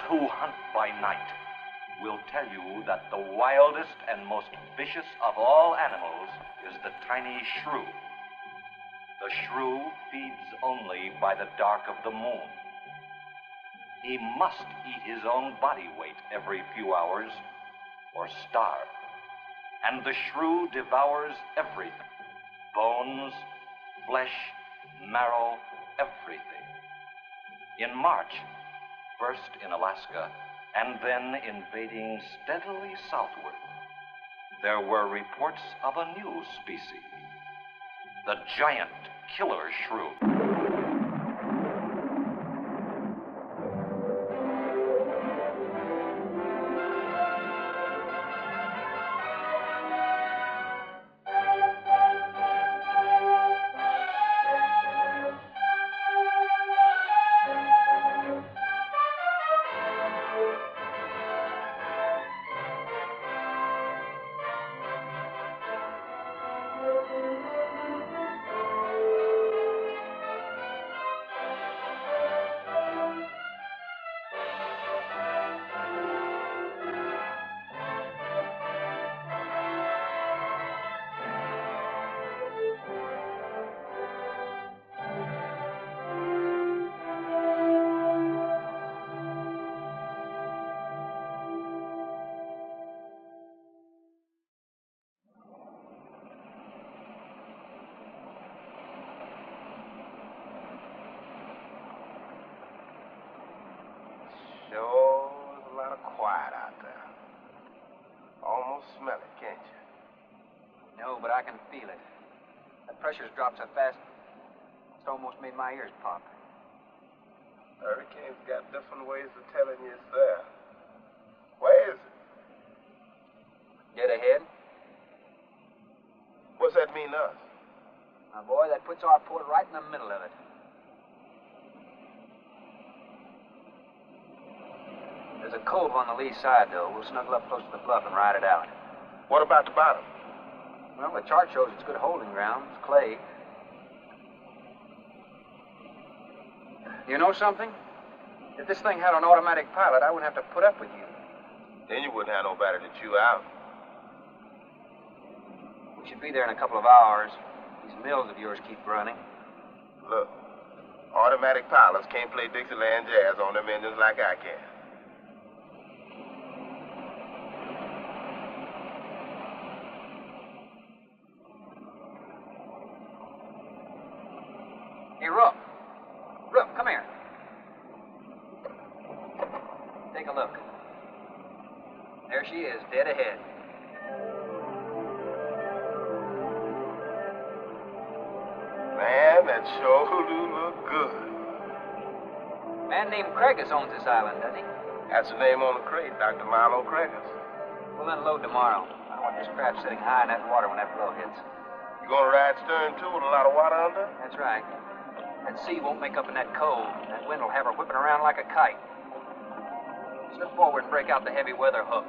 who hunt by night will tell you that the wildest and most vicious of all animals is the tiny shrew. The shrew feeds only by the dark of the moon. He must eat his own body weight every few hours or starve. And the shrew devours everything: bones, flesh, marrow, everything. In March, first in Alaska, and then invading steadily southward, there were reports of a new species, the giant killer shrew. Sure is a lot of quiet out there. Almost smell it, can't you? No, but I can feel it. That pressure's dropped so fast, it's almost made my ears pop. Hurricane's got different ways of telling you it's there. Where is it? Dead ahead. What's that mean to us? My boy, that puts our port right in the middle of it. There's a cove on the lee side, though. We'll snuggle up close to the bluff and ride it out. What about the bottom? Well, the chart shows it's good holding ground. It's clay. You know something? If this thing had an automatic pilot, I wouldn't have to put up with you. Then you wouldn't have nobody to chew out. We should be there in a couple of hours. These mills of yours keep running. Look, automatic pilots can't play Dixieland jazz on them engines like I can. Hey, Rook. Rook, come here. Take a look. There she is, dead ahead. Man, that sure do look good. A man named Craigus owns this island, doesn't he? That's the name on the crate, Dr. Milo Craigus. We'll unload tomorrow. I don't want this craft sitting high in that water when that blow hits. You gonna ride stern, too, with a lot of water under? That's right. That sea won't make up in that cove. That wind will have her whipping around like a kite. Slip forward and break out the heavy weather hook.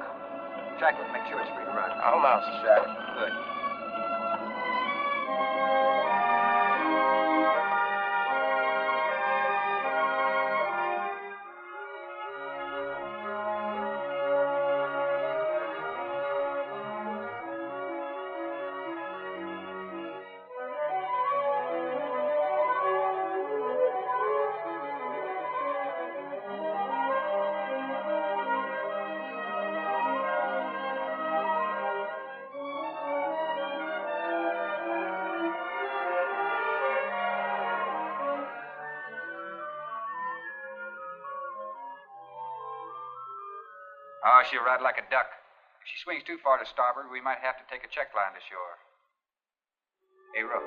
Shackle it, make sure it's free to run. I'll mouse the shackle. Good. Oh, she'll ride like a duck. If she swings too far to starboard, we might have to take a check line to shore. Hey, Rook,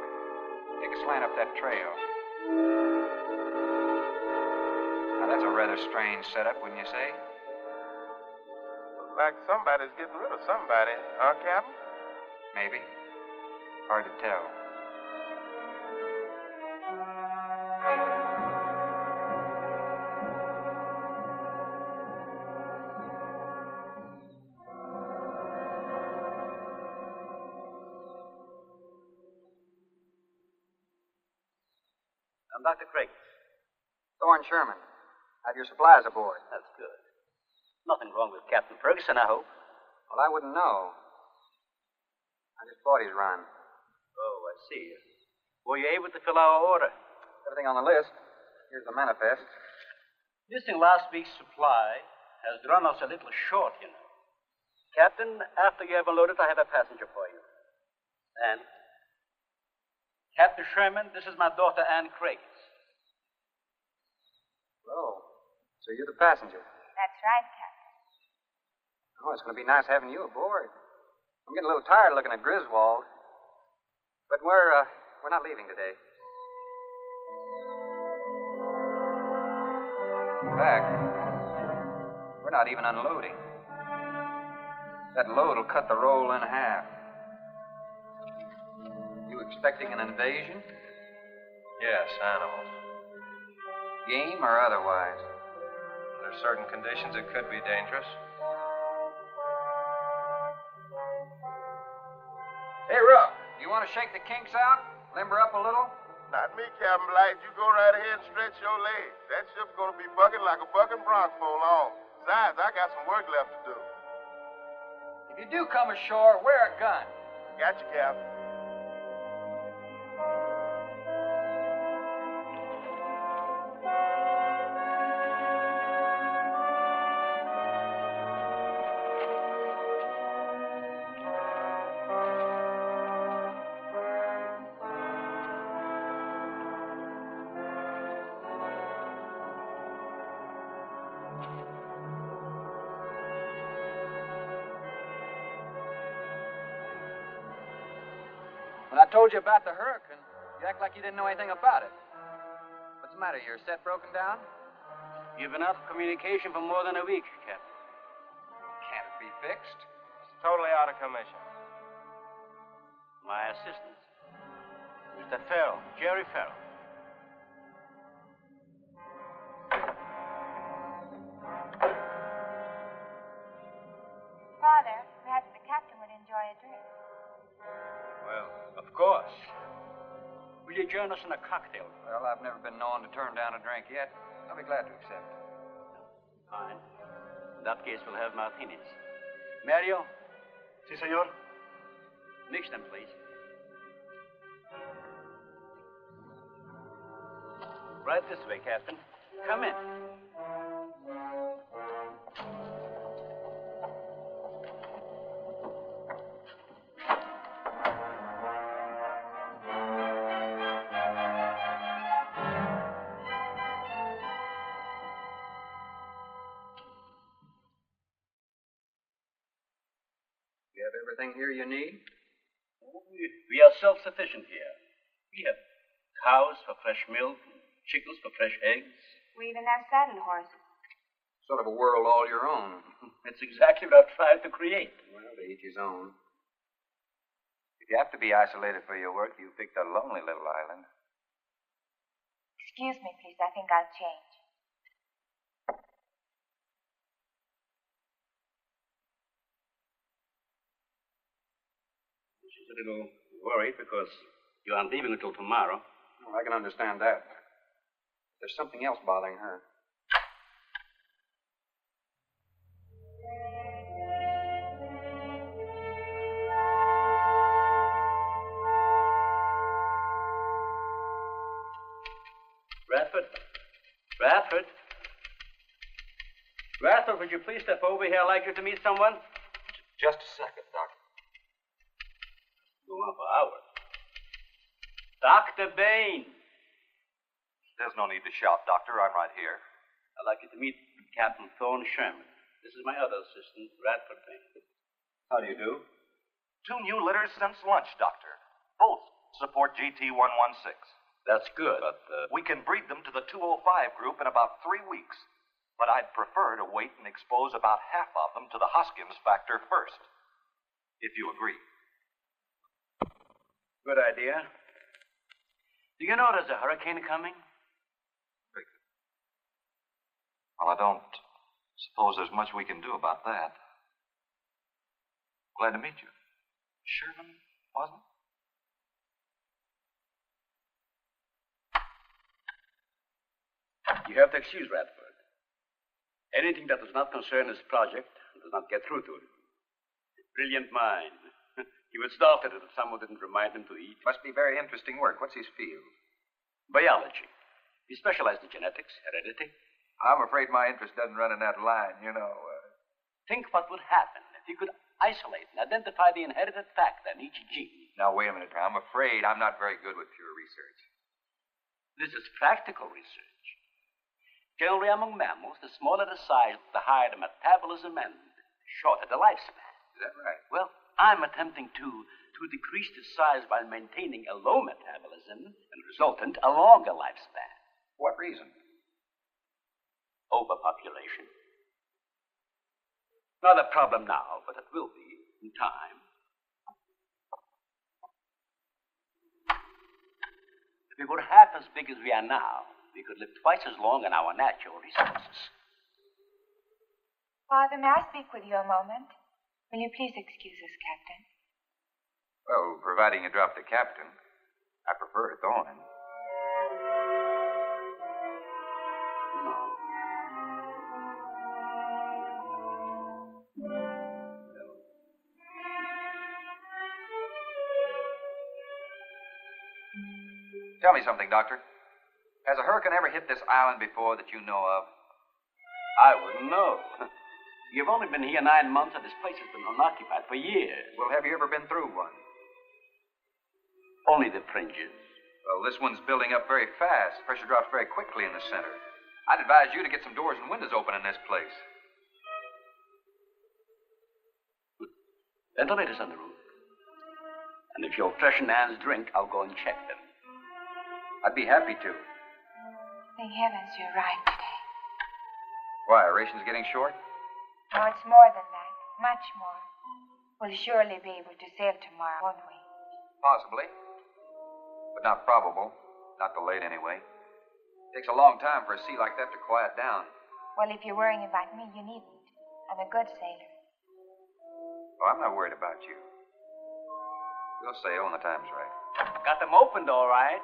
take a slant up that trail. Now, that's a rather strange setup, wouldn't you say? Looks like somebody's getting rid of somebody, huh, Captain? Maybe. Hard to tell. I'm Dr. Craig. Thorne Sherman. Have your supplies aboard. That's good. Nothing wrong with Captain Ferguson, I hope. Well, I wouldn't know. I just bought his run. Oh, I see. Were you able to fill our order? Everything on the list. Here's the manifest. Missing last week's supply has run us a little short, you know. Captain, after you have unloaded, I have a passenger for you. Anne? Captain Sherman, this is my daughter, Anne Craig. Oh, so you're the passenger. That's right, Captain. Oh, it's going to be nice having you aboard. I'm getting a little tired looking at Griswold. But we're not leaving today. In fact, we're not even unloading. That load will cut the roll in half. You expecting an invasion? Yes, animals. Game or otherwise? Under certain conditions, it could be dangerous. Hey, Ruff, you want to shake the kinks out? Limber up a little? Not me, Captain Blight. You go right ahead and stretch your legs. That ship's gonna be bucking like a bucking bronc for long. Besides, I got some work left to do. If you do come ashore, wear a gun. Got you, Captain. When I told you about the hurricane, you act like you didn't know anything about it. What's the matter? Your set broken down? You've been out of communication for more than a week, Captain. Can't it be fixed? Totally out of commission. My assistant, Mr. Farrell, Jerry Farrell. Father, perhaps the captain would enjoy a drink. Well, of course. Will you join us in a cocktail? Well, I've never been known to turn down a drink yet. I'll be glad to accept. Fine. In that case, we'll have martinis. Mario? Si, senor. Mix them, please. Right this way, Captain. Come in. You have everything here you need? We are self-sufficient here. We have cows for fresh milk, chickens for fresh eggs. We even have saddle horses. Sort of a world all your own. It's exactly what I've tried to create. Well, to each his own. If you have to be isolated for your work, you picked a lonely little island. Excuse me, please. I think I'll change. She's a little worried because you aren't leaving until tomorrow. Well, I can understand that. There's something else bothering her. Radford? Radford, would you please step over here? I'd like you to meet someone. Just a second, Doctor. Go on for hours. Dr. Bain. There's no need to shout, Doctor. I'm right here. I'd like you to meet Captain Thorne Sherman. This is my other assistant, Radford Bain. How do you do? 2 new litters since lunch, Doctor. Both support GT116. That's good. But, we can breed them to the 205 group in about 3 weeks. But I'd prefer to wait and expose about half of them to the Hoskins factor first. If you agree. Good idea. Do you know there's a hurricane coming? Well, I don't suppose there's much we can do about that. Glad to meet you. Sherman, wasn't it? You have to excuse Radford. Anything that does not concern his project does not get through to him. Brilliant mind. He would start it if someone didn't remind him to eat. Must be very interesting work. What's his field? Biology. He specialized in genetics, heredity. I'm afraid my interest doesn't run in that line, Think what would happen if he could isolate and identify the inherited factor in each gene. Now, wait a minute. I'm afraid I'm not very good with pure research. This is practical research. Generally, among mammals, the smaller the size, the higher the metabolism and the shorter the lifespan. Is that right? Well, I'm attempting to decrease the size by maintaining a low metabolism and resultant a longer lifespan. What reason? Overpopulation. Not a problem now, but it will be in time. If we were half as big as we are now, we could live twice as long on our natural resources. Father, may I speak with you a moment? Will you please excuse us, Captain? Well, providing you drop the captain. I prefer it, don't I? Tell me something, Doctor. Has a hurricane ever hit this island before that you know of? I wouldn't know. You've only been here 9 months, and this place has been unoccupied for years. Well, have you ever been through one? Only the fringes. Well, this one's building up very fast. Pressure drops very quickly in the center. I'd advise you to get some doors and windows open in this place. Ventilators on the roof. And if you'll freshen Anne's drink, I'll go and check them. I'd be happy to. Thank heavens you're right today. Why, are rations getting short? No, it's more than that. Much more. We'll surely be able to sail tomorrow, won't we? Possibly. But not probable. Not delayed, anyway. It takes a long time for a sea like that to quiet down. Well, if you're worrying about me, you needn't. I'm a good sailor. Oh, I'm not worried about you. We'll sail when the time's right. Got them opened, all right.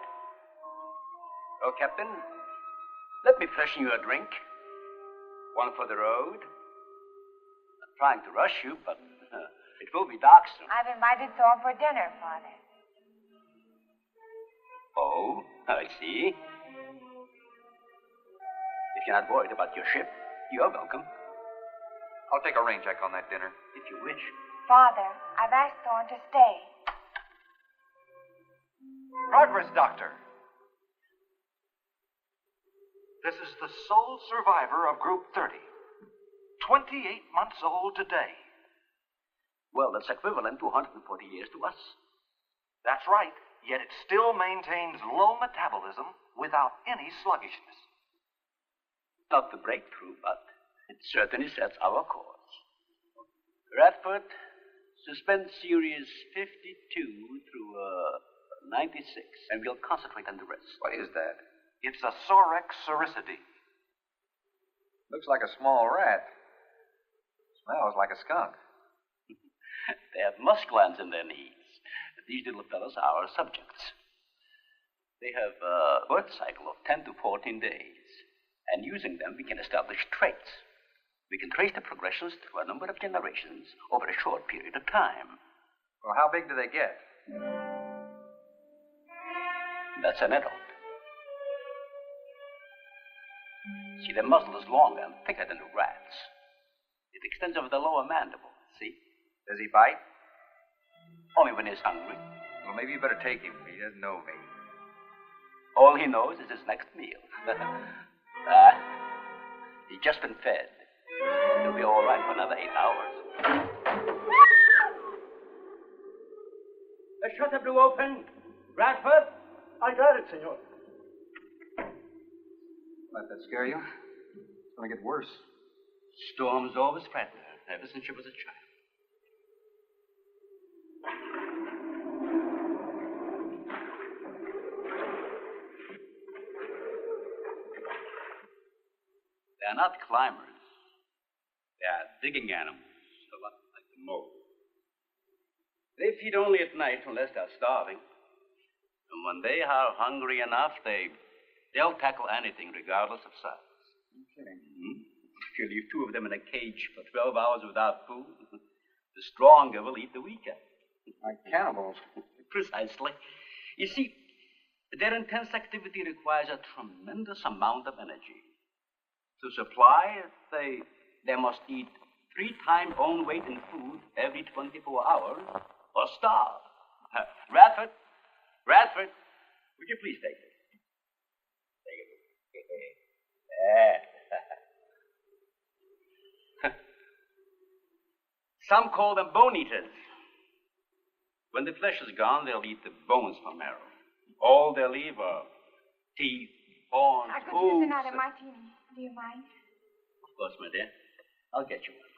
Oh, Captain, let me freshen you a drink. One for the road. I'm trying to rush you, but it will be dark soon. I've invited Thorne for dinner, Father. Oh, I see. If you're not worried about your ship, you're welcome. I'll take a rain check on that dinner. If you wish. Father, I've asked Thorne to stay. Progress, Doctor. This is the sole survivor of Group 30. 28 months old today. Well, that's equivalent to 140 years to us. That's right, yet it still maintains low metabolism without any sluggishness. Not the breakthrough, but it certainly sets our course. Radford, suspend series 52 through 96, and we'll concentrate on the rest. What is that? It's a Sorex cericidae. Looks like a small rat. Smells like a skunk. They have musk glands in their knees. These little fellows are our subjects. They have a birth cycle of 10 to 14 days. And using them, we can establish traits. We can trace the progressions through a number of generations over a short period of time. Well, how big do they get? That's an adult. See, their muzzle is longer and thicker than the rat's. It extends over the lower mandible, see? Does he bite? Only when he's hungry. Well, maybe you better take him. He doesn't know me. All he knows is his next meal. He's just been fed. He'll be all right for another 8 hours. The shutter blew open. Bradford? I got it, senor. Let that scare you? It's going to get worse. Storms always frighten her, ever since she was a child. They are not climbers. They are digging animals, a lot like the mole. They feed only at night unless they're starving. And when they are hungry enough, they'll tackle anything regardless of size. Okay. Mm-hmm. If you leave two of them in a cage for 12 hours without food, the stronger will eat the weaker. Like cannibals. Precisely. You see, their intense activity requires a tremendous amount of energy. To supply it, they must eat 3 times own weight in food every 24 hours or starve. Radford, would you please take it? Take it. Some call them bone eaters. When the flesh is gone, they'll eat the bones for marrow. All they'll leave are teeth, horns, I could hooves. use another martini. Do you mind? Of course, my dear. I'll get you one.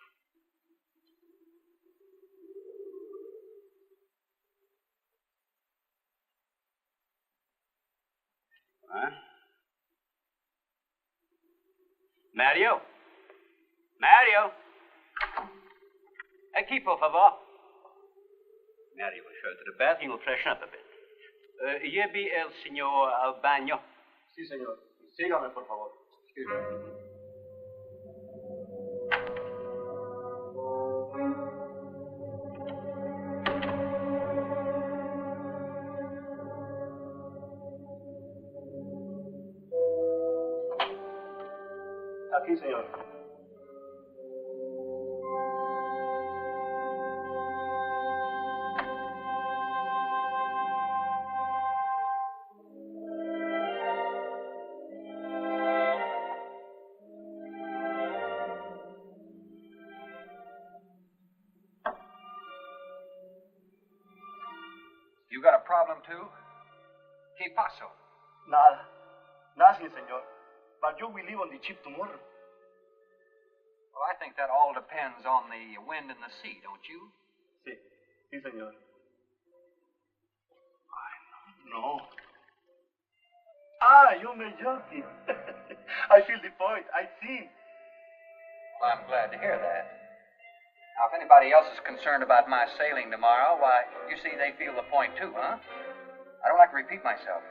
Huh? Mario? Aquí, por favor. Mario will show to the bath. He will freshen up a bit. Lleve el señor al baño. Sí, señor. Sígame, por favor. Excuse me. Aquí, señor. You got a problem, too? ¿Qué pasó? Nada. Nothing, señor. But you will leave on the ship tomorrow. Well, I think that all depends on the wind and the sea, don't you? Sí. Sí, señor. No. You may joking. I feel the point. I see. Well, I'm glad to hear that. Now, if anybody else is concerned about my sailing tomorrow, why, you see they feel the point too, huh? I don't like to repeat myself.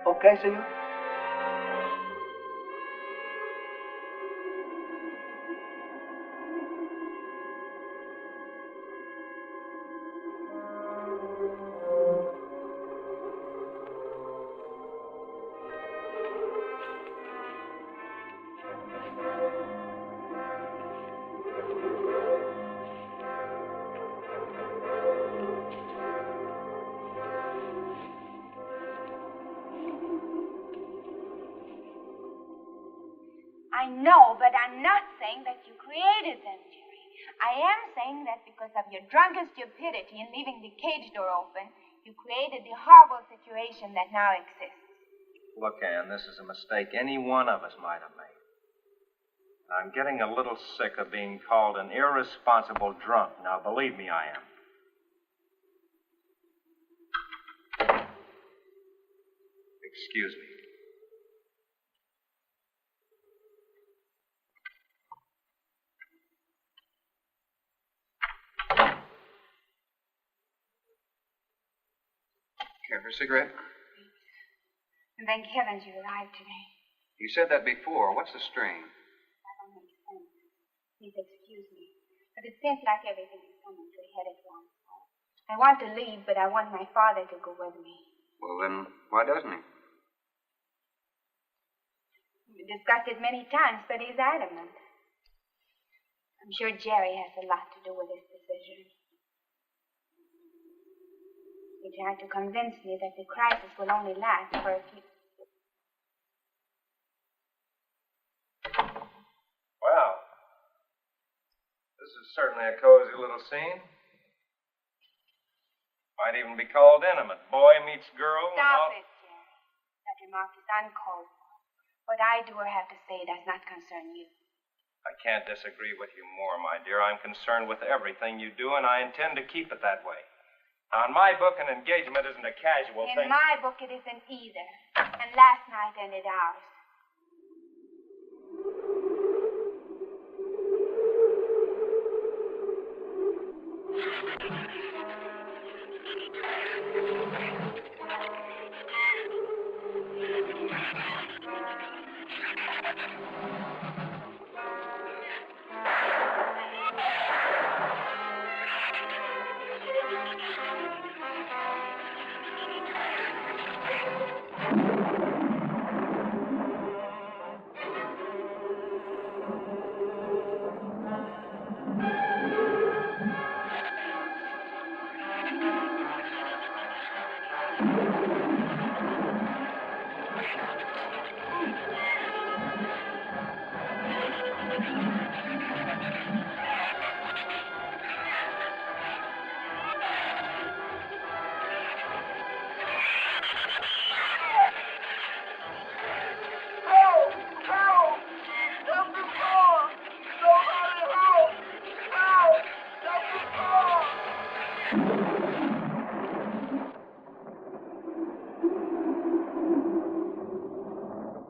Okay, señor. I know, but I'm not saying that you created them, Jerry. I am saying that because of your drunken stupidity in leaving the cage door open, you created the horrible situation that now exists. Look, Ann, this is a mistake any one of us might have made. I'm getting a little sick of being called an irresponsible drunk. Now, believe me, I am. Excuse me. Care for a cigarette? And thank heavens you arrived today. You said that before. What's the strain? That don't make sense. Please excuse me. But it seems like everything is coming to a head at once. I want to leave, but I want my father to go with me. Well, then, why doesn't he? We discussed it many times, but he's adamant. I'm sure Jerry has a lot to do with this decision. He tried to convince me that the crisis will only last for a few... Well, this is certainly a cozy little scene. Might even be called intimate. Boy meets girl. Stop it, Jerry. That remark is uncalled for. What I do or have to say does not concern you. I can't disagree with you more, my dear. I'm concerned with everything you do, and I intend to keep it that way. Now, in my book, an engagement isn't a casual thing. In my book, it isn't either. And last night ended ours.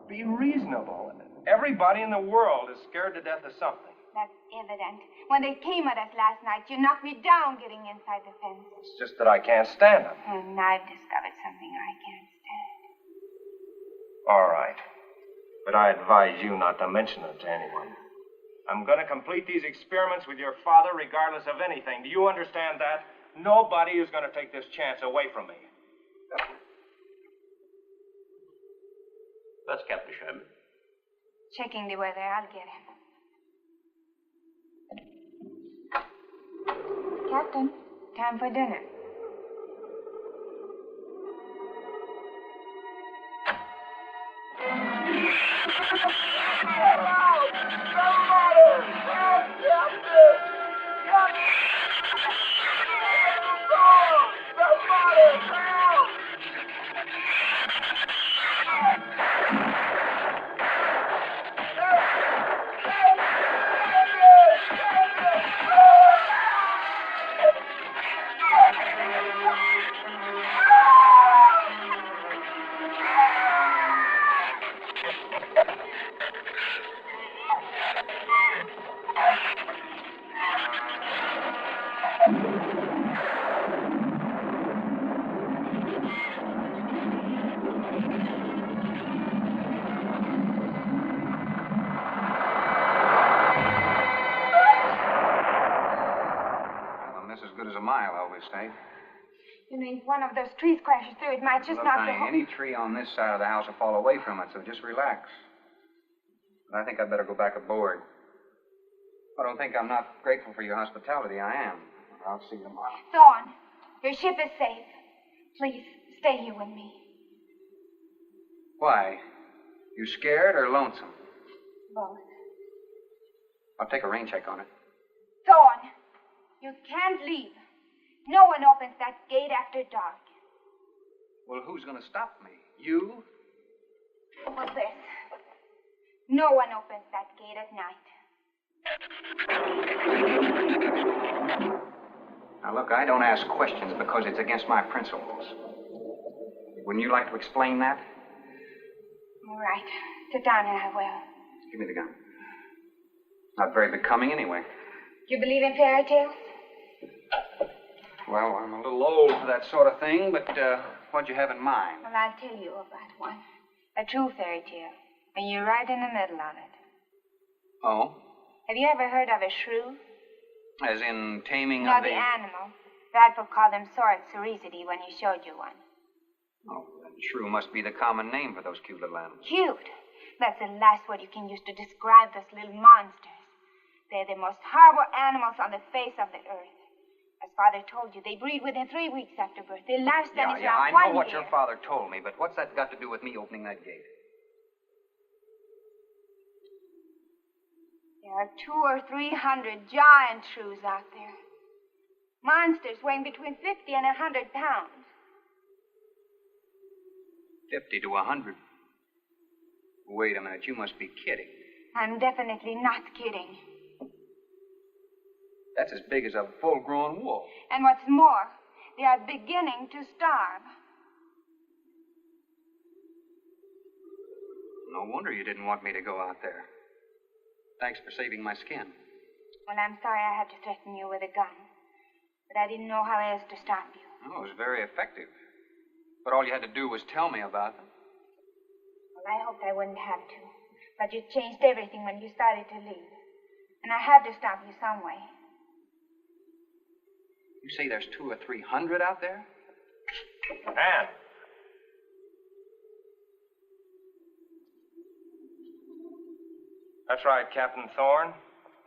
Be reasonable. Everybody in the world is scared to death of something. That's evident. When they came at us last night, you knocked me down getting inside the fence. It's just that I can't stand them. And I've discovered something I can't stand. All right. But I advise you not to mention it to anyone. I'm going to complete these experiments with your father regardless of anything. Do you understand that? Nobody is going to take this chance away from me. That's Captain Sherman. Checking the weather. I'll get him. Captain, time for dinner. Stay. You know, if one of those trees crashes through, it might just Look, knock the honey, any tree on this side of the house will fall away from it, so just relax. But I think I'd better go back aboard. I don't think I'm not grateful for your hospitality. I am. I'll see you tomorrow. Thorne, your ship is safe. Please, stay here with me. Why? You scared or lonesome? Both. I'll take a rain check on it. Thorne, you can't leave. No one opens that gate after dark. Well, who's going to stop me? You? What's this? No one opens that gate at night. Now, look, I don't ask questions because it's against my principles. Wouldn't you like to explain that? All right. Sit down and I will. Give me the gun. Not very becoming anyway. Do you believe in fairy tales? Well, I'm a little old for that sort of thing, but what'd you have in mind? Well, I'll tell you about one. A true fairy tale. And you're right in the middle of it. Oh? Have you ever heard of a shrew? As in taming No, of the animal. Bradford called them sword sericity when he showed you one. Oh, then shrew must be the common name for those cute little animals. Cute. That's the last word you can use to describe those little monsters. They're the most horrible animals on the face of the earth. As Father told you, they breed within 3 weeks after birth. Their lifespan is I around 1 know what year. your father told me, but what's that got to do with me opening that gate? There are 200 or 300 giant shrews out there. Monsters weighing between 50 and 100 pounds. 50 to 100. Wait a minute, you must be kidding. I'm definitely not kidding. That's as big as a full-grown wolf. And what's more, they are beginning to starve. No wonder you didn't want me to go out there. Thanks for saving my skin. Well, I'm sorry I had to threaten you with a gun. But I didn't know how else to stop you. Oh, it was very effective. But all you had to do was tell me about them. Well, I hoped I wouldn't have to. But you changed everything when you started to leave. And I had to stop you some way. You say there's 200 or 300 out there? And that's right, Captain Thorne.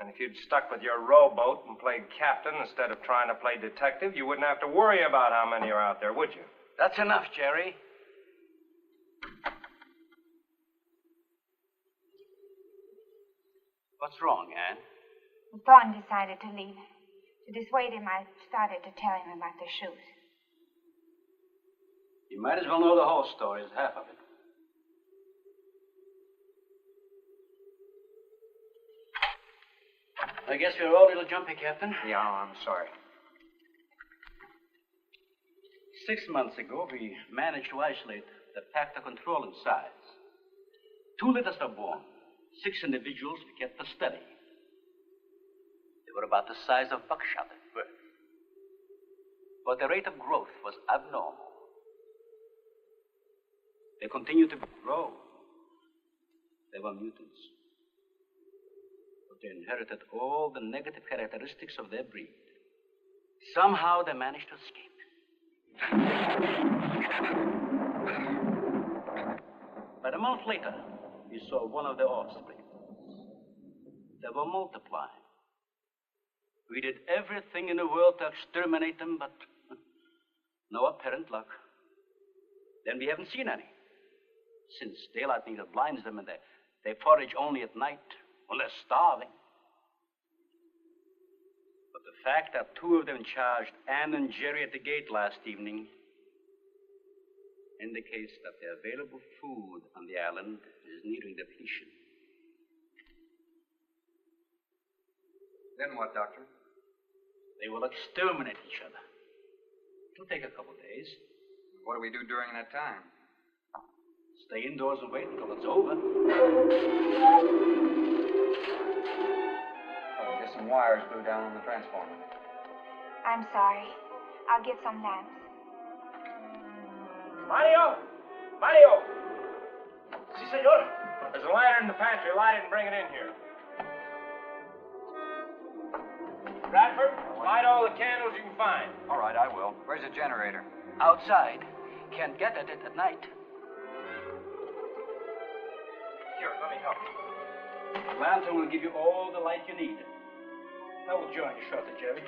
And if you'd stuck with your rowboat and played captain instead of trying to play detective, you wouldn't have to worry about how many are out there, would you? That's enough, Jerry. What's wrong, Anne? Thorne decided to leave. To dissuade him, I started to tell him about the shoes. You might as well know the whole story as half of it. I guess we're all a little jumpy, Captain. Yeah, I'm sorry. 6 months ago, we managed to isolate the pack to control in size. 2 litters were born. 6 individuals we kept for study. They were about the size of buckshot at birth. But the rate of growth was abnormal. They continued to grow. They were mutants. But they inherited all the negative characteristics of their breed. Somehow they managed to escape. But a month later, we saw one of their offspring. They were multiplying. We did everything in the world to exterminate them, but no apparent luck. Then we haven't seen any. Since daylight neither blinds them and they forage only at night when they're starving. But the fact that 2 of them charged Anne and Jerry at the gate last evening indicates that the available food on the island is nearing depletion. Then what, Doctor? They will exterminate each other. It'll take a couple days. What do we do during that time? Stay indoors and wait until it's over. Oh, just some wires blew down on the transformer. I'm sorry. I'll get some lamps. Mario! Mario! Si, senor. There's a lantern in the pantry. Light it and bring it in here. Bradford, light all the candles you can find. All right, I will. Where's the generator? Outside. Can't get at it at night. Here, let me help you. The lantern will give you all the light you need. I will join you shortly, Jerry.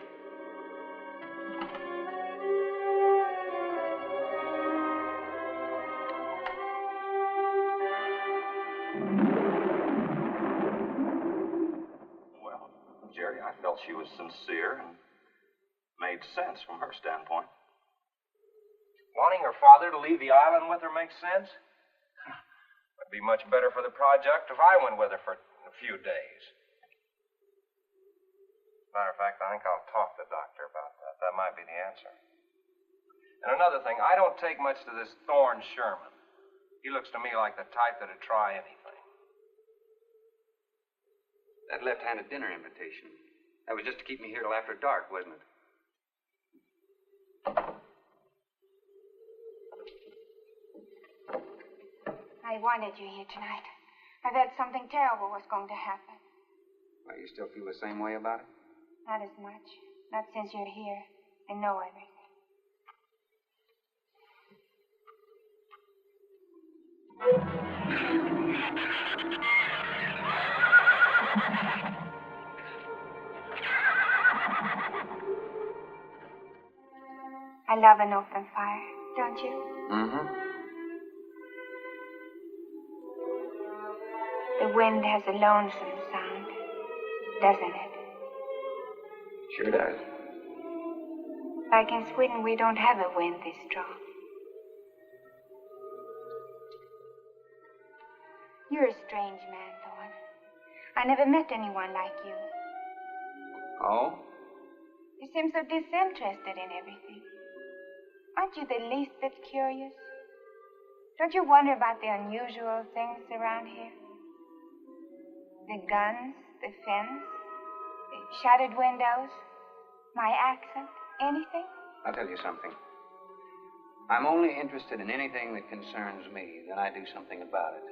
Well, Jerry, I felt she was sincere and made sense from her standpoint. Wanting her father to leave the island with her makes sense? Would be much better for the project if I went with her for a few days. Matter of fact, I think I'll talk to the doctor about that. That might be the answer. And another thing, I don't take much to this Thorne Sherman. He looks to me like the type that'd try anything. That left-handed dinner invitation. That was just to keep me here till after dark, wasn't it? I wanted you here tonight. I thought something terrible was going to happen. Well, you still feel the same way about it? Not as much. Not since you're here and know everything. I love an open fire, don't you? Mm-hmm. The wind has a lonesome sound, doesn't it? Sure does. Like in Sweden, we don't have a wind this strong. You're a strange man, Thorne. I never met anyone like you. Oh? You seem so disinterested in everything. Aren't you the least bit curious? Don't you wonder about the unusual things around here? The guns, the fence, the shattered windows, my accent, anything? I'll tell you something. I'm only interested in anything that concerns me. Then I do something about it.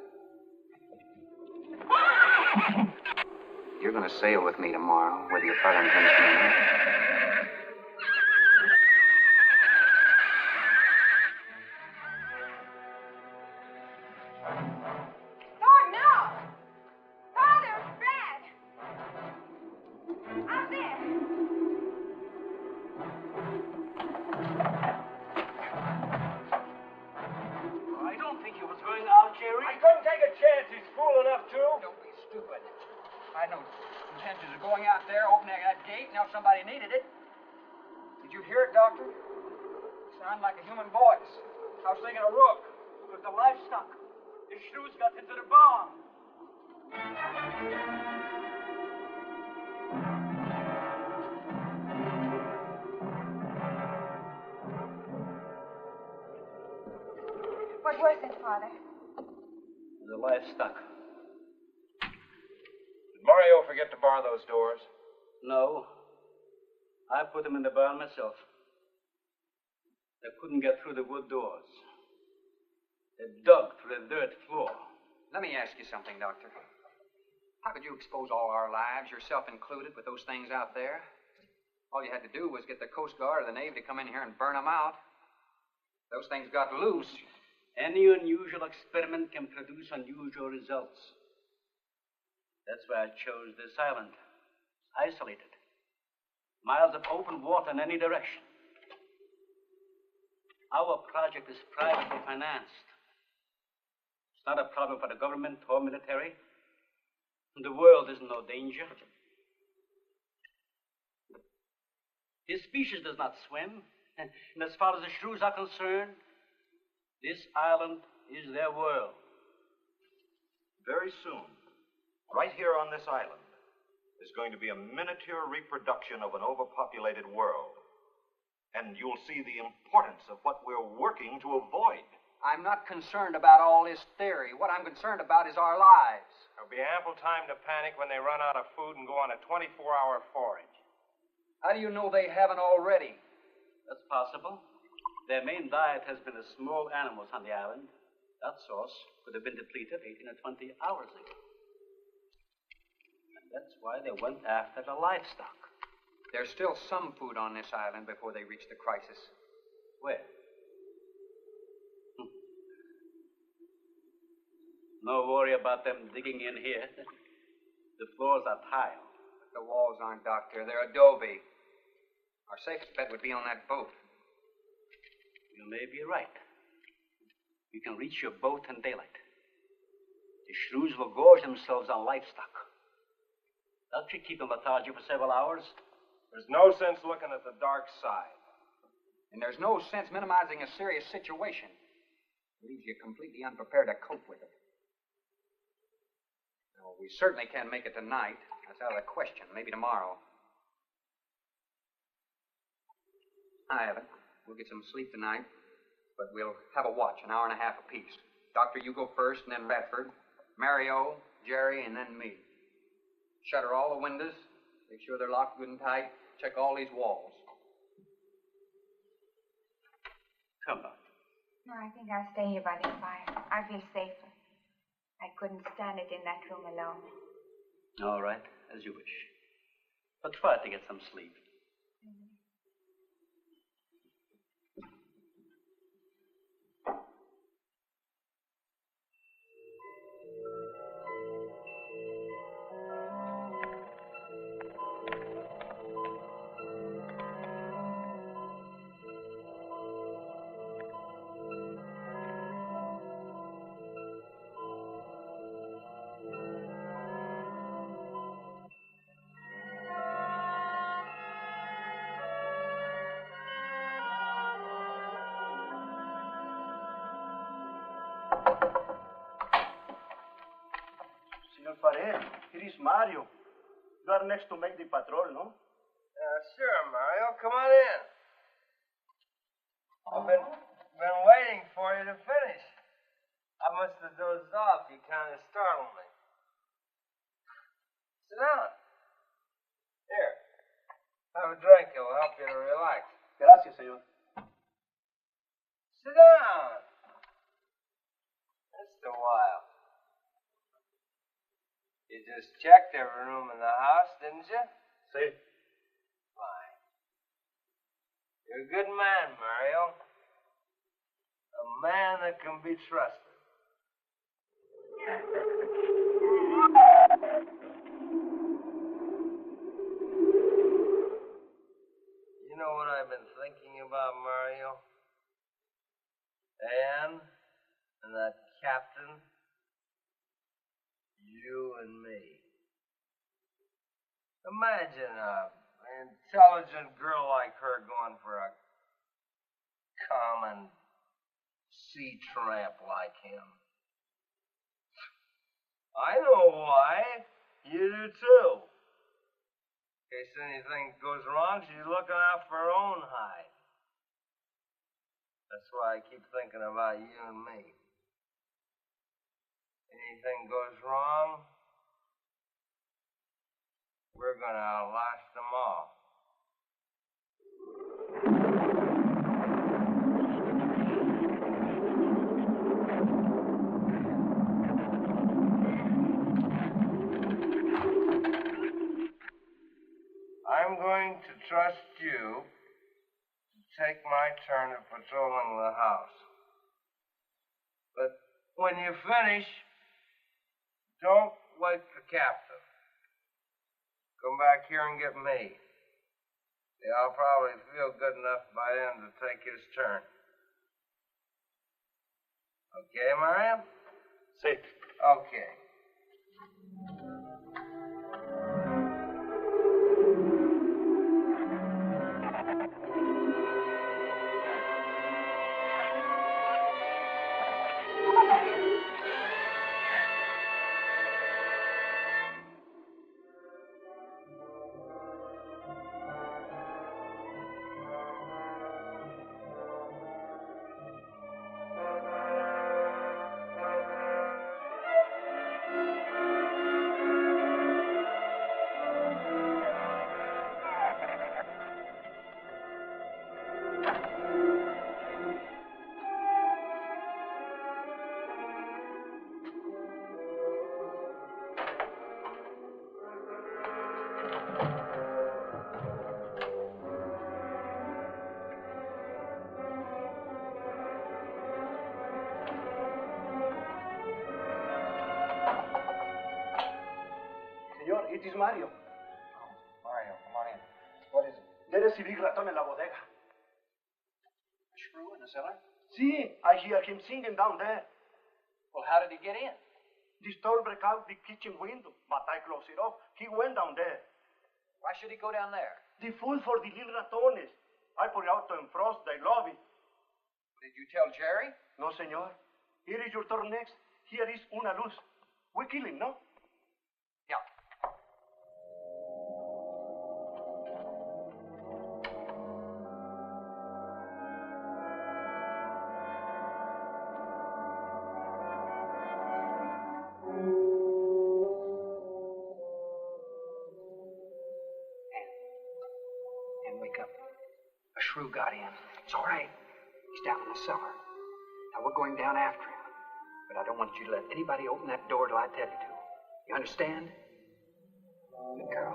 You're going to sail with me tomorrow, whether your father intends to or not. somebody out there opening that gate. Now somebody needed it. Did you hear it, Doctor? It sounded like a human voice. I was thinking a rook. It was the livestock. The shrews got into the barn. What was it, Father? The livestock. Did Mario forget to bar those doors? No. I put them in the barn myself. They couldn't get through the wood doors. They dug through the dirt floor. Let me ask you something, Doctor. How could you expose all our lives, yourself included, with those things out there? All you had to do was get the Coast Guard or the Navy to come in here and burn them out. Those things got loose. Any unusual experiment can produce unusual results. That's why I chose this island. It's isolated. Miles of open water in any direction. Our project is privately financed. It's not a problem for the government or military. The world is in no danger. His species does not swim. And as far as the shrews are concerned, this island is their world. Very soon, right here on this island, is going to be a miniature reproduction of an overpopulated world. And you'll see the importance of what we're working to avoid. I'm not concerned about all this theory. What I'm concerned about is our lives. There'll be ample time to panic when they run out of food and go on a 24-hour forage. How do you know they haven't already? That's possible. Their main diet has been the small animals on the island. That source could have been depleted 18 or 20 hours ago. And that's why they went after the livestock. There's still some food on this island before they reach the crisis. Where? No worry about them digging in here. The floors are tile. But the walls aren't, Doctor. They're adobe. Our safest bet would be on that boat. You may be right. You can reach your boat in daylight. The shrews will gorge themselves on livestock. That should keep them lethargic for several hours. There's no sense looking at the dark side. And there's no sense minimizing a serious situation. It leaves you completely unprepared to cope with it. No, we certainly can't make it tonight. That's out of the question. Maybe tomorrow. I haven't. We'll get some sleep tonight, but we'll have a watch, an hour and a half apiece. Doctor, you go first, and then Radford, Mario, Jerry, and then me. Shutter all the windows. Make sure they're locked good and tight. Check all these walls. Come on. No, I think I'll stay here by the fire. I feel safer. I couldn't stand it in that room alone. All right, as you wish. But try to get some sleep. Senor Farid, here is Mario. You are next to make the patrol, no? Sure, Mario. Come on in. I've been waiting for you to finish. I must have dozed off. You kind of startled me. Sit down. Here. Have a drink. It'll help you to relax. Gracias, señor. Sit down. Just a while. You just checked every room in the house, didn't you? Sí. Fine. You're a good man, Mario. A man that can be trusted. You know what I've been thinking about, Mario? Anne and that captain. You and me. Imagine an intelligent girl like her going for a common sea tramp like him. I know why. You do too. In case anything goes wrong, she's looking out for her own hide. That's why I keep thinking about you and me. Anything goes wrong, we're gonna outlast them all. I'm going to trust you to take my turn at patrolling the house. But when you finish, don't wake the captain. Come back here and get me. See, I'll probably feel good enough by then to take his turn. Okay, Mariam? Sí. Okay. Señor, it is Mario. Mario, come on in. What is it? There is a big ratón en la bodega. A shrew in the cellar? Sí, I hear him singing down there. Well, how did he get in? The store break out the kitchen window, but I closed it off. He went down there. Why should he go down there? The food for the little ratones. I put it out to defrost. They love it. Did you tell Jerry? No, señor. Here is your turn next. Here is una luz. We kill him, no? Yeah. And wake up. A shrew got in. It's all right. He's down in the cellar. Now we're going down after him. But I don't want you to let anybody open that door till I tell you to. You understand? Good girl.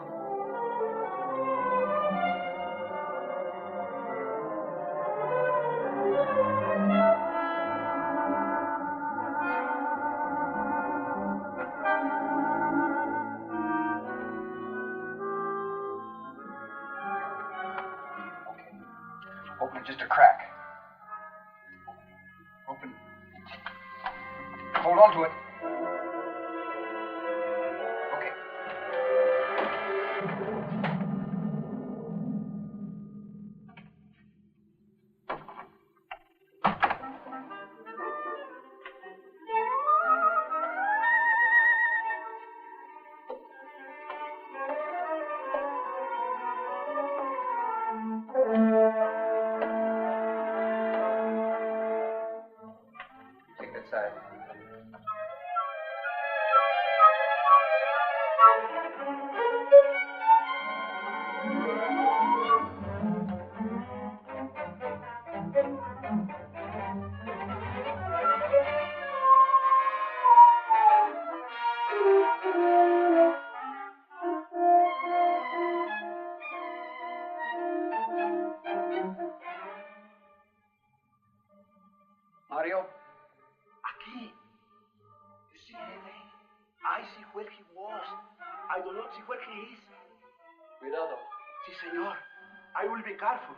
Okay. Open it just a crack. Open. Hold on to it. Okay. Take that side. Mario? Aquí. You see anything? I see where he was. I do not see where he is. Cuidado. Sí, señor. I will be careful.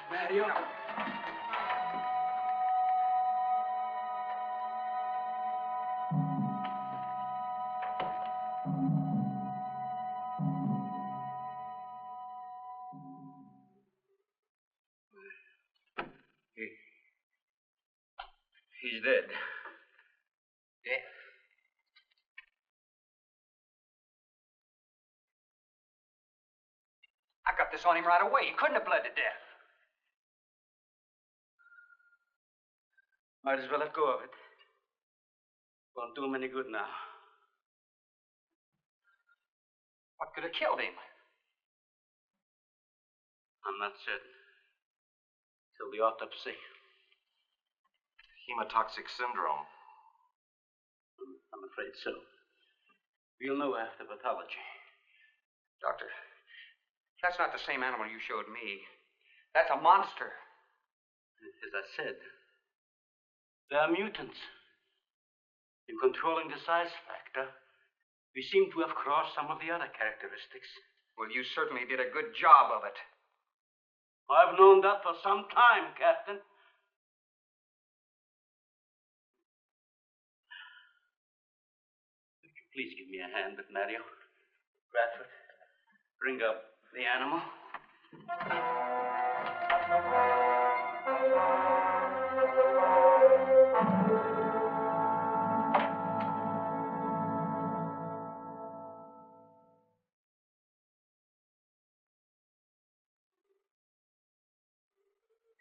Mario. He's dead. Death. I got this on him right away. He couldn't have bled to death. Might as well let go of it. Won't do him any good now. What could have killed him? I'm not certain. Till the autopsy. Hemotoxic syndrome. I'm afraid so. We'll know after pathology. Doctor, that's not the same animal you showed me. That's a monster. As I said, they are mutants. In controlling the size factor, we seem to have crossed some of the other characteristics. Well, you certainly did a good job of it. I've known that for some time, Captain. Would you please give me a hand with Mario? Bradford, bring up the animal.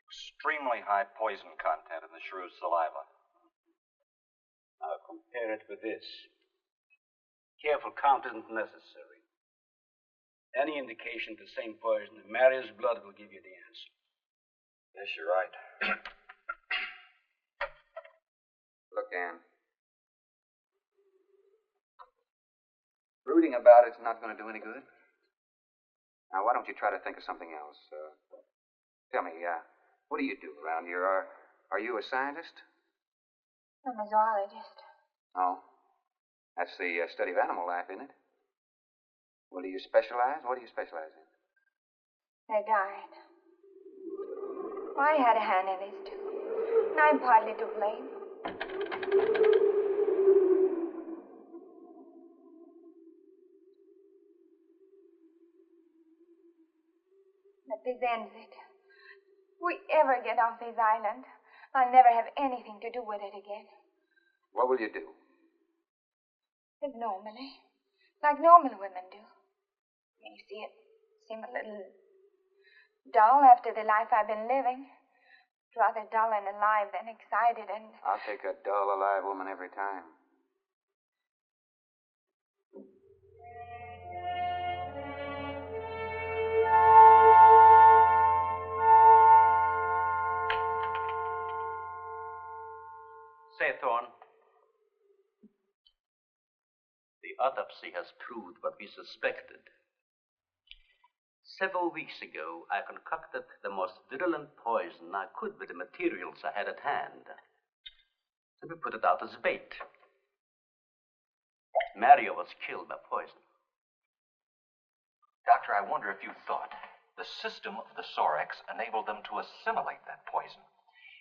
Extremely high poison content in the shrew's saliva. Now compare it with this. Careful count isn't necessary. Any indication of the same poison in Mario's blood will give you the answer. Yes, you're right. Look, Ann. Brooding about it's not going to do any good. Now, why don't you try to think of something else? Tell me, what do you do around here? Are you a scientist? I'm a zoologist. Oh. That's the study of animal life, isn't it? Well, do you specialize? What do you specialize in? They died. Well, I had a hand in this, too. And I'm partly to blame. But this ends it. If we ever get off this island, I'll never have anything to do with it again. What will you do? Live normally. Like normal women do. You see, it seemed a little dull after the life I've been living. Rather dull and alive than excited and... I'll take a dull, alive woman every time. Say, Thorne, the autopsy has proved what we suspected. Several weeks ago, I concocted the most virulent poison I could with the materials I had at hand. So we put it out as bait. Mario was killed by poison. Doctor, I wonder if you thought the system of the Sorex enabled them to assimilate that poison.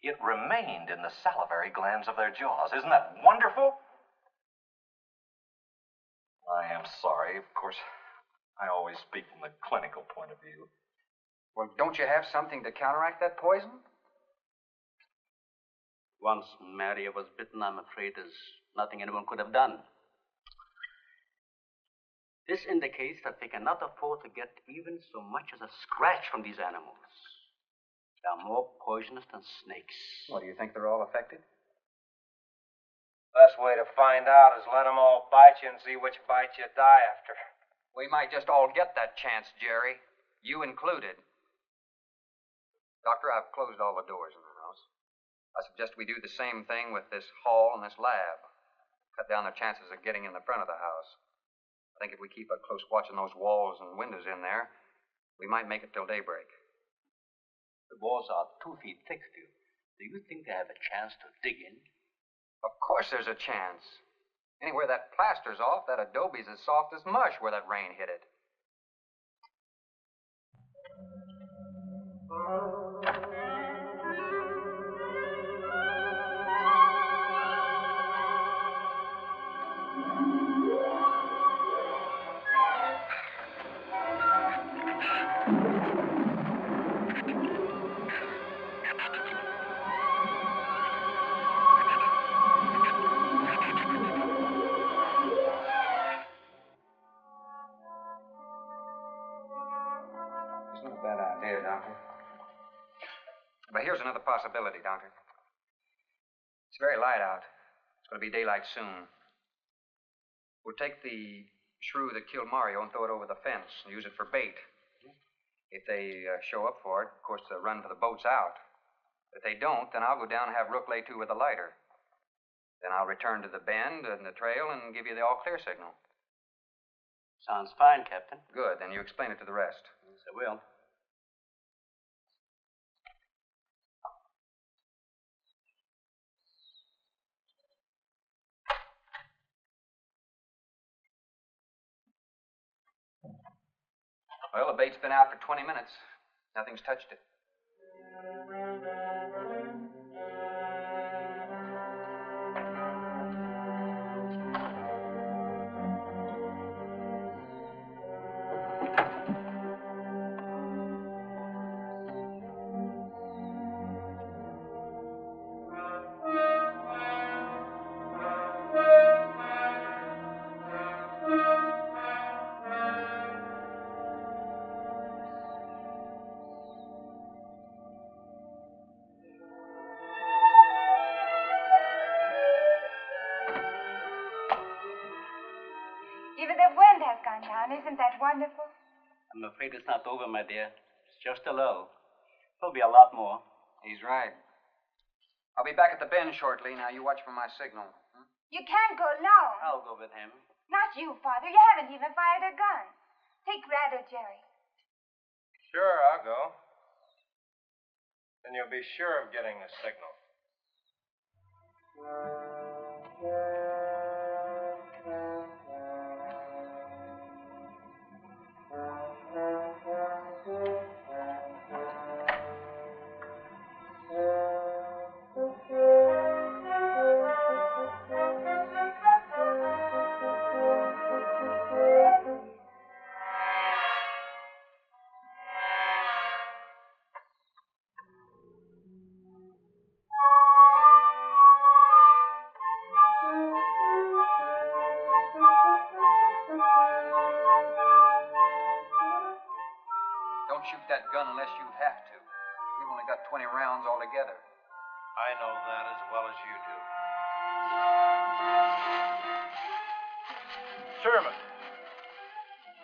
It remained in the salivary glands of their jaws. Isn't that wonderful? I am sorry. Of course, I always speak from the clinical point of view. Well, don't you have something to counteract that poison? Once Mario was bitten, I'm afraid there's nothing anyone could have done. This indicates that they cannot afford to get even so much as a scratch from these animals. They are more poisonous than snakes. What, do you think they're all affected? Best way to find out is let them all bite you and see which bite you die after. We might just all get that chance, Jerry. You included. Doctor, I've closed all the doors in the house. I suggest we do the same thing with this hall and this lab. Cut down the chances of getting in the front of the house. I think if we keep a close watch on those walls and windows in there, we might make it till daybreak. The walls are 2 feet thick, do you think they have a chance to dig in? Of course there's a chance. Anywhere that plaster's off, that adobe's as soft as mush where that rain hit it. It's not a bad idea, Doctor. But here's another possibility, Doctor. It's very light out. It's going to be daylight soon. We'll take the shrew that killed Mario and throw it over the fence and use it for bait. If they show up for it, of course, they'll run for the boats out. If they don't, then I'll go down and have Rook lay to with a lighter. Then I'll return to the bend and the trail and give you the all-clear signal. Sounds fine, Captain. Good. Then you explain it to the rest. Yes, I will. Well, the bait's been out for 20 minutes. Nothing's touched it. Even the wind has gone down. Isn't that wonderful? I'm afraid it's not over, my dear. It's just a lull. There'll be a lot more. He's right. I'll be back at the bend shortly. Now you watch for my signal. You can't go alone. I'll go with him. Not you, Father. You haven't even fired a gun. Take Red or Jerry. Sure, I'll go. Then you'll be sure of getting a signal. Don't shoot that gun unless you have to. We've only got 20 rounds altogether. I know that as well as you do. Sherman,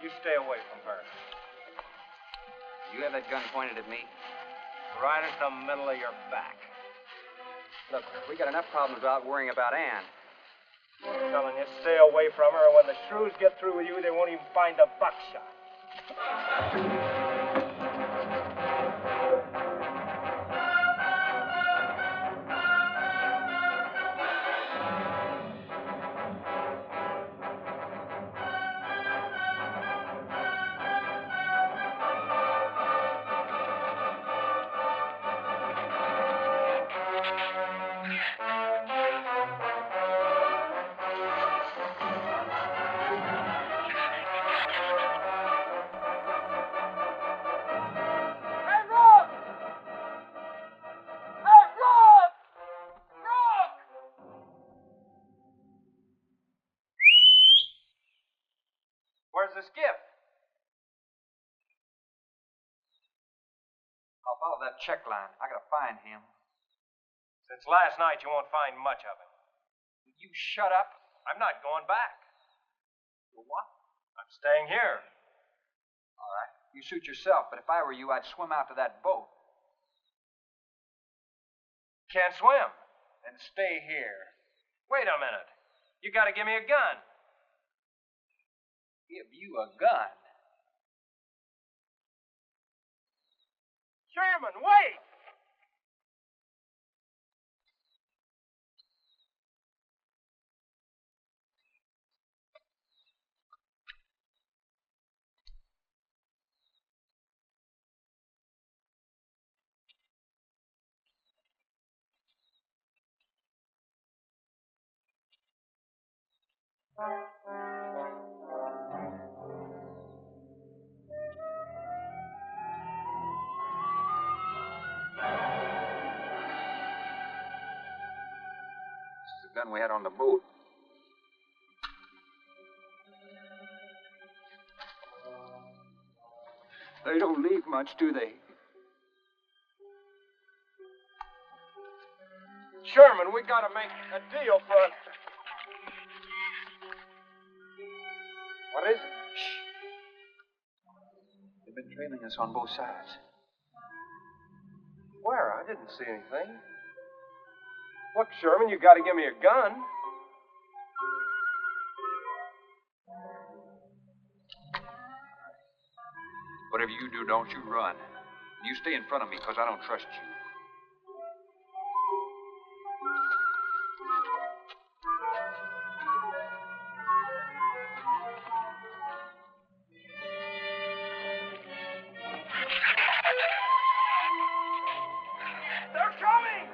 you stay away from her. You have that gun pointed at me? Right at the middle of your back. Look, we got enough problems without worrying about Ann. I'm telling you, stay away from her, or when the shrews get through with you, they won't even find the buckshot. Where's the skiff? I'll follow that check line. I gotta find him. Since last night, you won't find much of him. Will you shut up? I'm not going back. What? I'm staying here. All right. You suit yourself, but if I were you, I'd swim out to that boat. Can't swim. Then stay here. Wait a minute. You gotta give me a gun. Give you a gun? Sherman, wait! The gun we had on the boat. They don't leave much, do they? Sherman, we gotta make a deal for... What is it? Shh. They've been trailing us on both sides. Where? I didn't see anything. Look, Sherman, you gotta give me a gun. Whatever you do, don't you run. You stay in front of me, because I don't trust you. They're coming!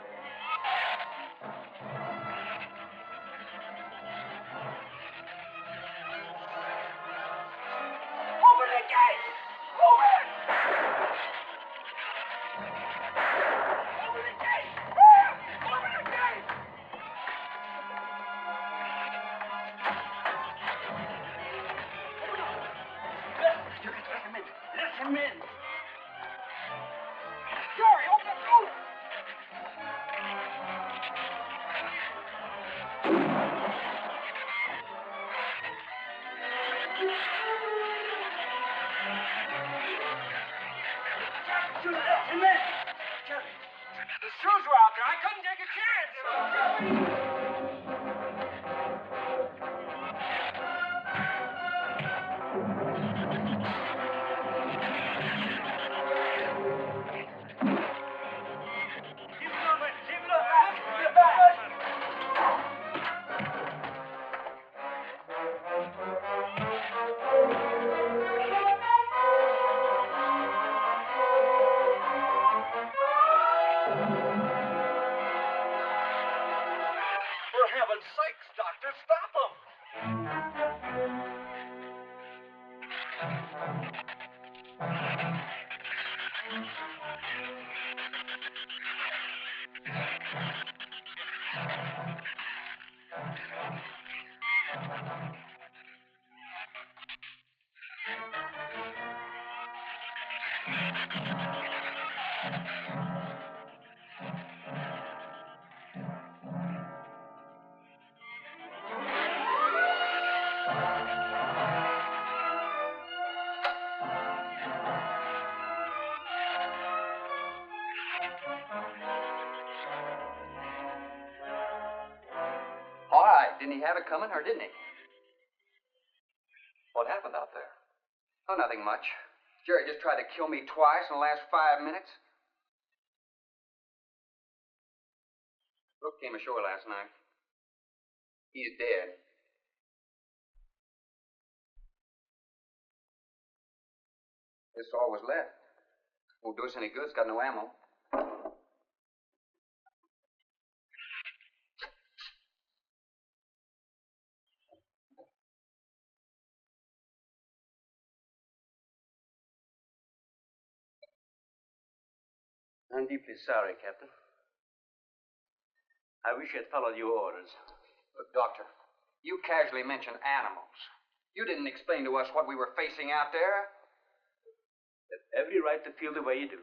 Open the gate! Open! Open the gate! Open the gate! Let him in. Let him in. Jerry, open the door! You let him in. Jerry. The Shrews were out there. I couldn't take a chance. For heaven's sakes, Doctor, stop them! All right. Didn't he have it coming, or didn't he? What happened out there? Oh, nothing much. Jerry just tried to kill me twice in the last 5 minutes. Brooke came ashore last night. He's dead. This is all was left. Won't do us any good. It's got no ammo. I'm deeply sorry, Captain. I wish I'd followed your orders. Look, Doctor, you casually mentioned animals. You didn't explain to us what we were facing out there. You have every right to feel the way you do.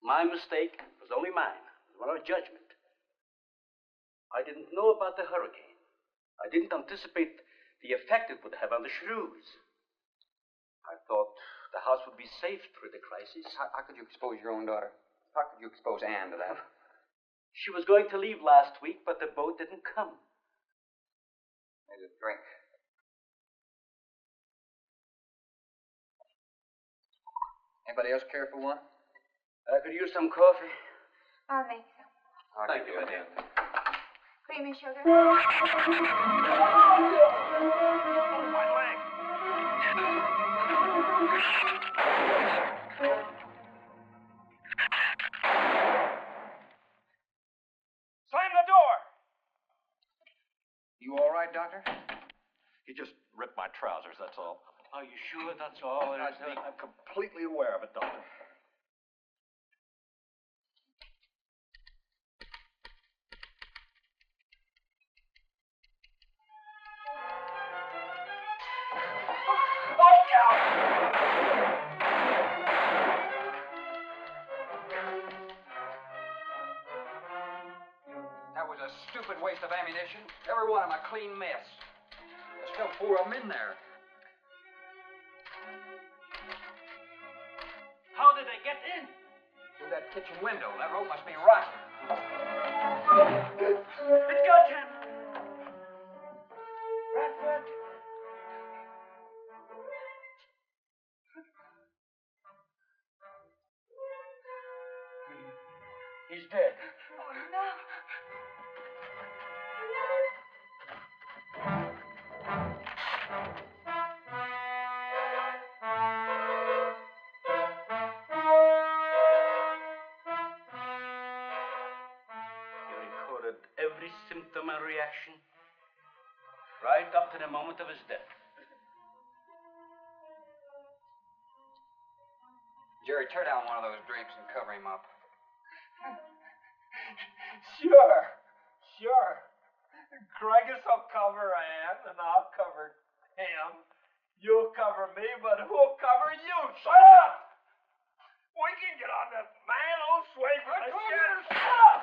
My mistake was only mine. It was one of judgment. I didn't know about the hurricane. I didn't anticipate the effect it would have on the Shrews. I thought the house would be safe through the crisis. How could you expose your own daughter? How could you expose Anne to that? She was going to leave last week, but the boat didn't come. There's a drink. Anybody else care for one? I could use some coffee. I'll make some. Thank you, madam. Creamy sugar? My leg! Slam the door! You all right, Doctor? He just ripped my trousers, that's all. Are you sure that's all? I'm completely aware of it, Doctor. That was a stupid waste of ammunition. Every one of them a clean mess. There's still 4 of them in there. How did they get in? Through that kitchen window. That rope must be rotten. It's got him. Radford. He's dead. Oh, no. He recorded every symptom and reaction, right up to the moment of his death. Jerry, tear down one of those drapes and cover him up. Sure. Craigus will cover Ann, and I'll cover him. You'll cover me, but who'll cover you? Shut up! We can get on that man old sway from the shed. Shut up!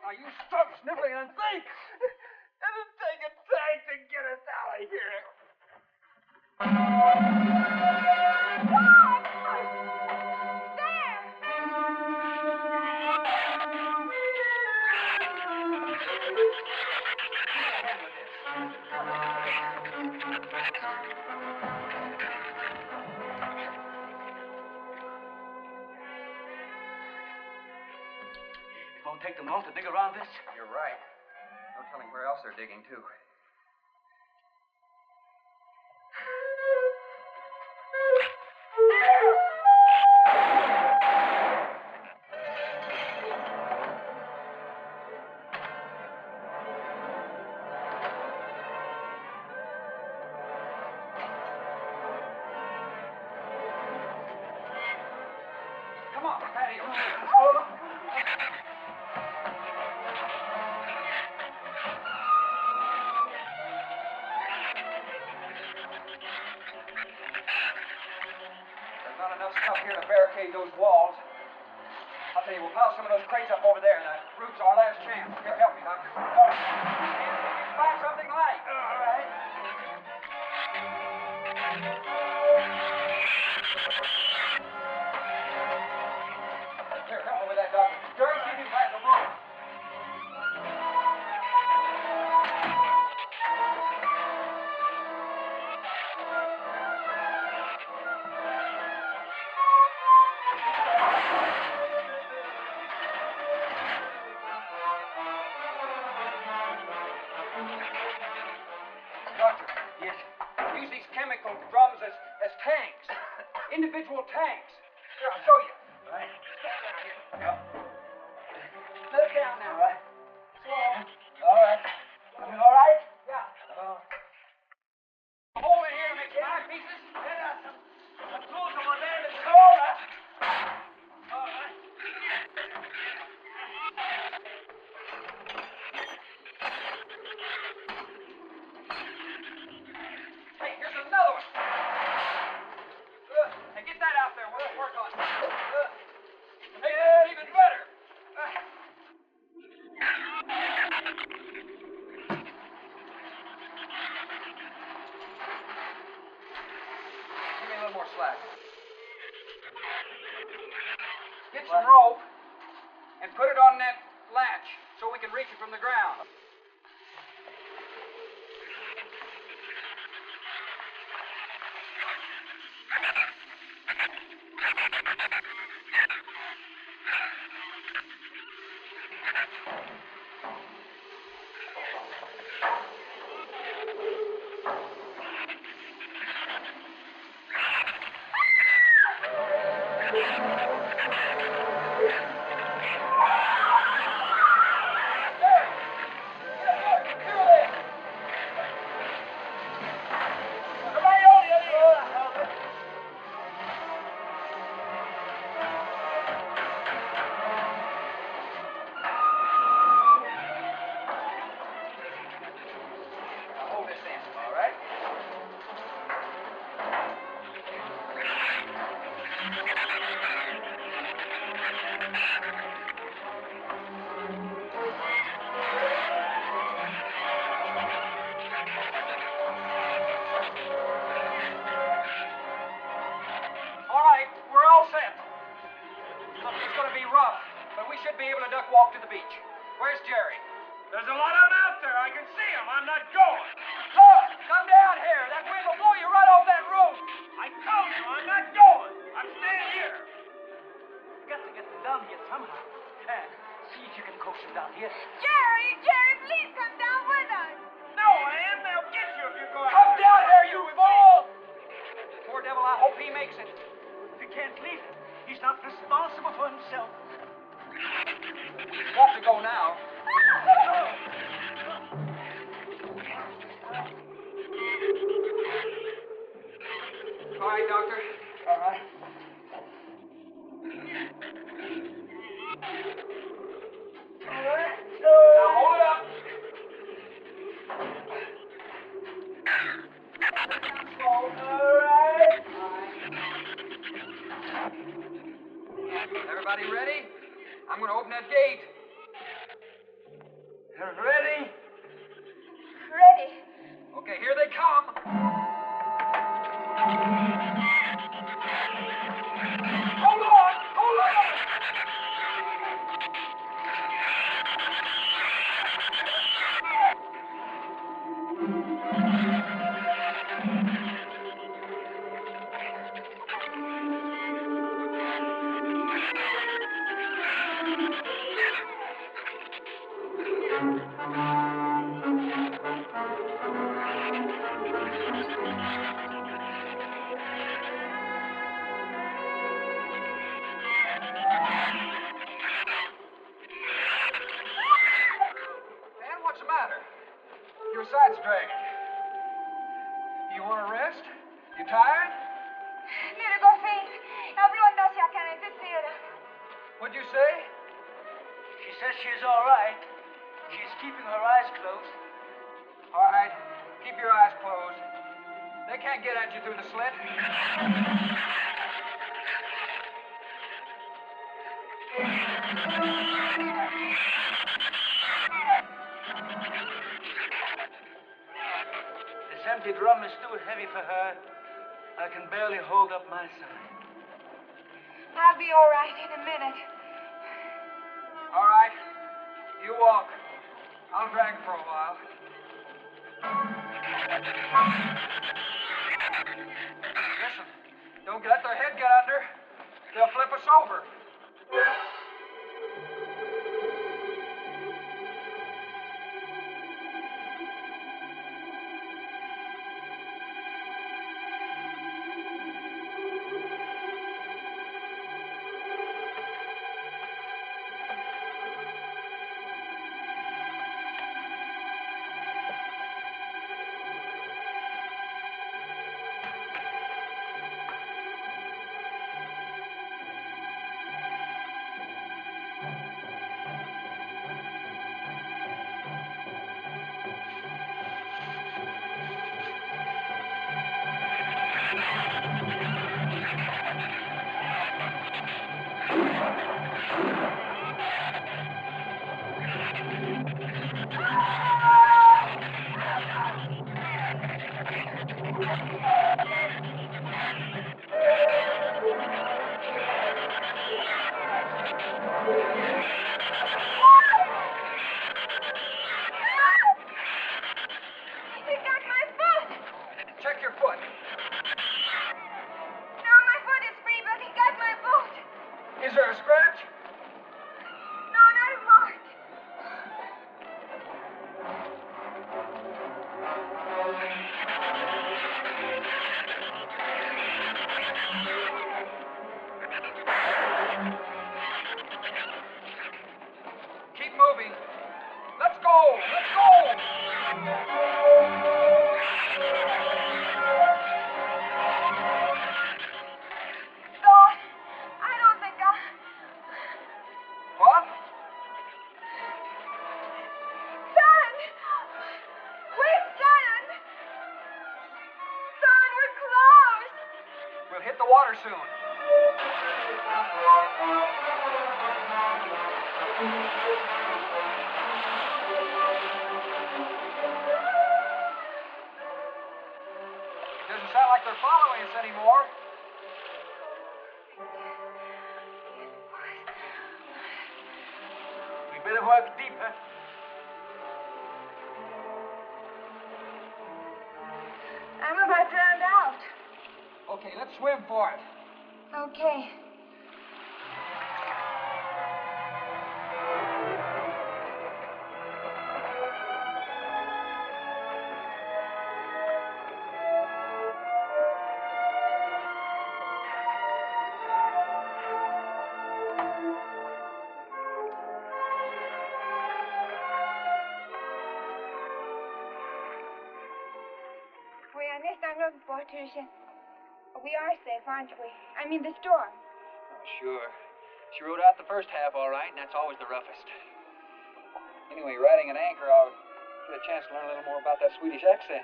Now you stop sniffling and think. It'll take a tank to get us out of here. It won't take them long to dig around this. You're right. No telling where else they're digging, too. Come on, patio. There's not enough stuff here to barricade those walls. I'll tell you, we'll pile some of those crates up over there, and the roof's our last chance. Here, help me, Doctor. See if you can find something light. All right. Here, help me with that, Doctor. Jerry, see if you can find some rope. Doctor. Yes. Use these chemical drums as tanks. Individual tanks. Here, I'll show you. Right. Stand down here. Yeah. Look down now. All right. Slow. All right. You all right? Yeah. Hole in here to make some eye pieces. Some tools over there in the corner. All right. Hey, here's another one. Hey, get that out there. We'll work on it. Make it even better. Give me a little more slack. Get some rope and put it on that latch so we can reach it from the ground. There's a lot of them out there. I can see them. I'm not going. Look, come down here. That wind will blow you right off that roof. I told you I'm not going. I'm staying here. You got to get them down here somehow. See if you can coax them down here. Jerry, please come down with us. No, Ann, they'll get you if you go out. Come down here, you fool! Poor devil, I hope he makes it. We can't leave him. He's not responsible for himself. Got to go now. All right, Doctor. All right. Now hold it up. Everybody ready? I'm going to open that gate. Ready? Ready. Okay, here they come. Hold on! Hold on! Dan, what's the matter? Your side's dragging. You want to rest? You tired? Mire, go faint. Habló hacia acá en el What'd you say? She says she's all right. She's keeping her eyes closed. All right, keep your eyes closed. They can't get at you through the slit. This empty drum is too heavy for her. I can barely hold up my side. I'll be all right in a minute. All right, you walk. I'll drag for a while. Listen, don't let their head get under. They'll flip us over. He got my foot. Check your foot. No, my foot is free, but he got my boot. Is there a scratch? No, not a mark. Keep moving. Let's go! Let's go! Lord, I don't think What? Son! Wait, son! Son, we're close! We'll hit the water soon. It doesn't sound like they're following us anymore. We better work deeper. Okay, let's swim for it. Okay. We are safe, aren't we? I mean, the storm. Oh, sure. She rode out the first half all right, and that's always the roughest. Anyway, riding an anchor, I'll get a chance to learn a little more about that Swedish accent.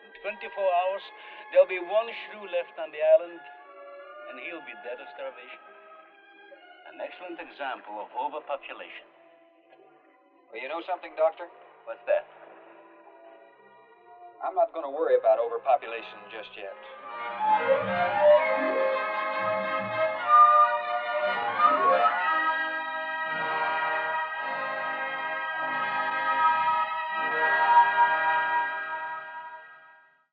In 24 hours, there'll be one shrew left on the island, and he'll be dead of starvation. An excellent example of overpopulation. Well, you know something, Doctor? What's that? I'm not going to worry about overpopulation just yet.